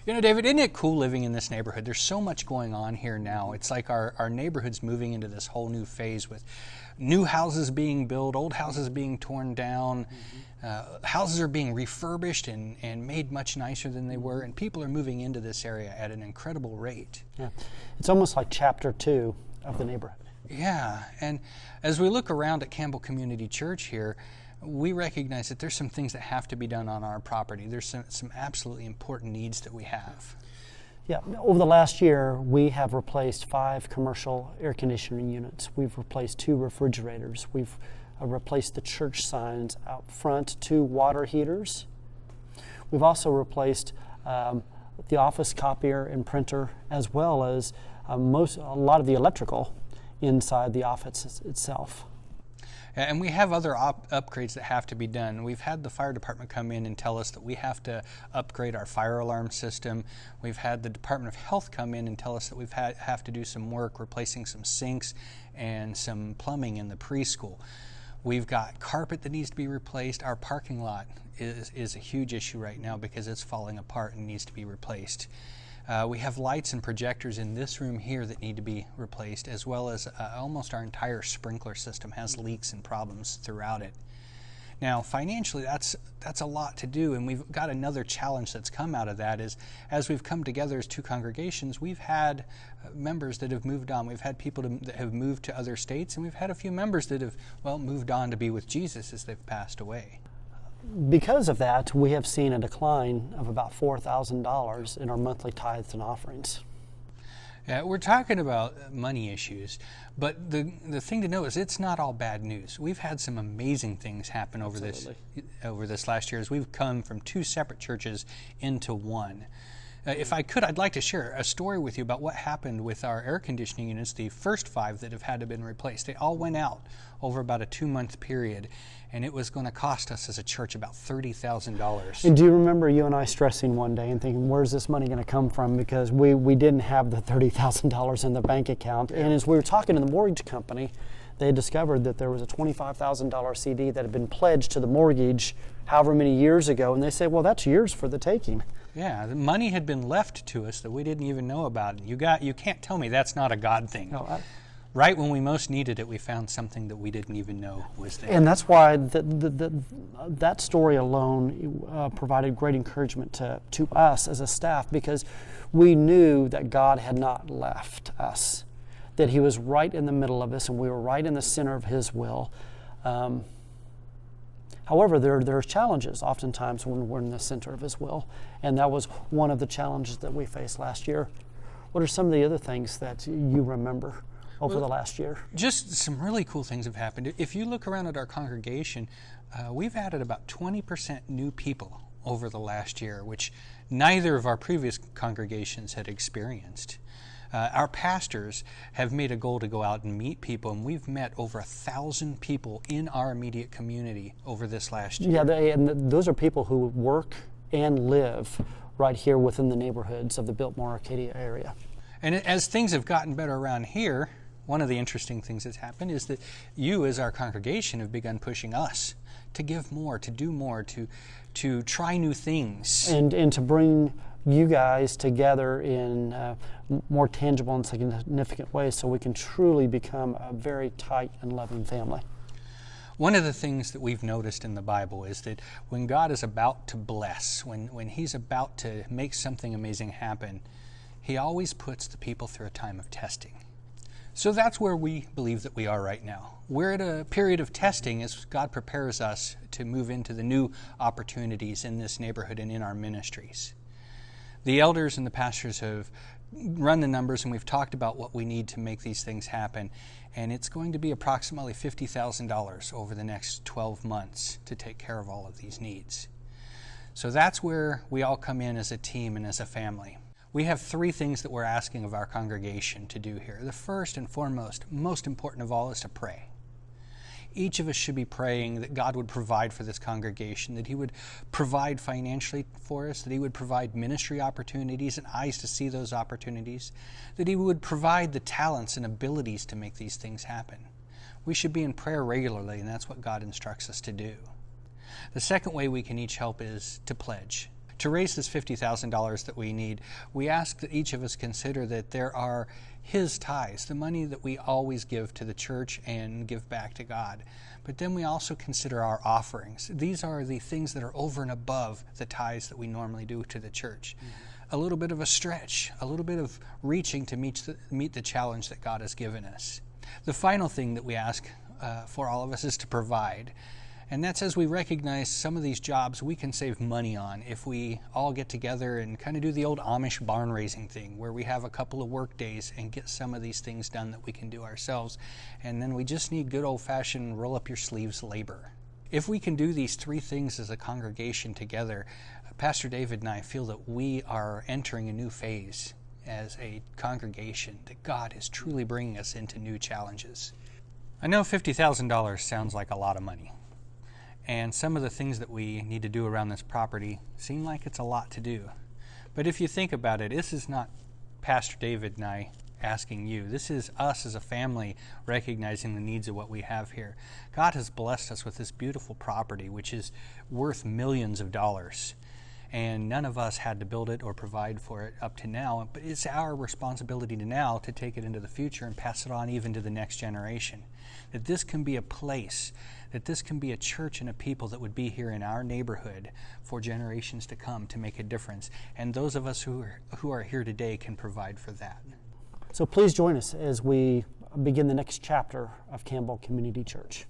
You know, David, isn't it cool living in this neighborhood? There's so much going on here now. It's like our neighborhood's moving into this whole new phase with new houses being built, old houses being torn down, houses are being refurbished and made much nicer than they were, and people are moving into this area at an incredible rate. Yeah, it's almost like chapter 2 of the neighborhood. Yeah, and as we look around at Campbell Community Church here, we recognize that there's some things that have to be done on our property. There's some absolutely important needs that we have. Yeah, over the last year, we have replaced 5 commercial air conditioning units. We've replaced 2 refrigerators. We've replaced the church signs out front, 2 water heaters. We've also replaced the office copier and printer, as well as a lot of the electrical inside the office itself. And we have other upgrades that have to be done. We've had the fire department come in and tell us that we have to upgrade our fire alarm system. We've had the Department of Health come in and tell us that we have to do some work replacing some sinks and some plumbing in the preschool. We've got carpet that needs to be replaced. Our parking lot is a huge issue right now because it's falling apart and needs to be replaced. We have lights and projectors in this room here that need to be replaced, as well as almost our entire sprinkler system has leaks and problems throughout it. Now, financially, that's a lot to do, and we've got another challenge that's come out of that is, as we've come together as 2 congregations, we've had members that have moved on. We've had people that have moved to other states, and we've had a few members that have, moved on to be with Jesus as they've passed away. Because of that, we have seen a decline of about $4,000 in our monthly tithes and offerings. Yeah, we're talking about money issues, but the thing to know is it's not all bad news. We've had some amazing things happen over this last year as we've come from 2 separate churches into one. If I could, I'd like to share a story with you about what happened with our air conditioning units, the first 5 that have had to been replaced. They all went out over about a 2-month period, and it was going to cost us as a church about $30,000. And do you remember you and I stressing one day and thinking, where's this money going to come from? Because we didn't have the $30,000 in the bank account. And as we were talking to the mortgage company, they discovered that there was a $25,000 CD that had been pledged to the mortgage however many years ago. And they said, well, that's yours for the taking. Yeah, the money had been left to us that we didn't even know about. You can't tell me that's not a God thing. No, right when we most needed it, we found something that we didn't even know was there. And that's why that story alone provided great encouragement to us as a staff, because we knew that God had not left us, that He was right in the middle of us and we were right in the center of His will. However, there are challenges oftentimes when we're in the center of His will, and that was one of the challenges that we faced last year. What are some of the other things that you remember over the last year? Just some really cool things have happened. If you look around at our congregation, we've added about 20% new people over the last year, which neither of our previous congregations had experienced. Our pastors have made a goal to go out and meet people, and we've met over 1,000 people in our immediate community over this last year. Yeah, and those are people who work and live right here within the neighborhoods of the Biltmore Arcadia area. And as things have gotten better around here, one of the interesting things that's happened is that you as our congregation have begun pushing us to give more, to do more, to try new things. And to bring you guys together in more tangible and significant ways so we can truly become a very tight and loving family. One of the things that we've noticed in the Bible is that when God is about to bless, when He's about to make something amazing happen, He always puts the people through a time of testing. So that's where we believe that we are right now. We're at a period of testing as God prepares us to move into the new opportunities in this neighborhood and in our ministries. The elders and the pastors have run the numbers, and we've talked about what we need to make these things happen, and it's going to be approximately $50,000 over the next 12 months to take care of all of these needs. So that's where we all come in as a team and as a family. We have 3 things that we're asking of our congregation to do here. The first and foremost, most important of all, is to pray. Each of us should be praying that God would provide for this congregation, that He would provide financially for us, that He would provide ministry opportunities and eyes to see those opportunities, that He would provide the talents and abilities to make these things happen. We should be in prayer regularly, and that's what God instructs us to do. The second way we can each help is to pledge. To raise this $50,000 that we need, we ask that each of us consider that there are His tithes, the money that we always give to the church and give back to God. But then we also consider our offerings. These are the things that are over and above the tithes that we normally do to the church. A little bit of a stretch, a little bit of reaching to meet the challenge that God has given us. The final thing that we ask for all of us is to provide. And that's as we recognize some of these jobs we can save money on if we all get together and kind of do the old Amish barn raising thing where we have a couple of work days and get some of these things done that we can do ourselves. And then we just need good old-fashioned roll up your sleeves labor. If we can do these three things as a congregation together, Pastor David and I feel that we are entering a new phase as a congregation, that God is truly bringing us into new challenges. I know $50,000 sounds like a lot of money. And some of the things that we need to do around this property seem like it's a lot to do. But if you think about it, this is not Pastor David and I asking you. This is us as a family recognizing the needs of what we have here. God has blessed us with this beautiful property, which is worth millions of dollars. And none of us had to build it or provide for it up to now. But it's our responsibility now to take it into the future and pass it on even to the next generation. That this can be a place, that this can be a church and a people that would be here in our neighborhood for generations to come to make a difference. And those of us who are here today can provide for that. So please join us as we begin the next chapter of Campbell Community Church.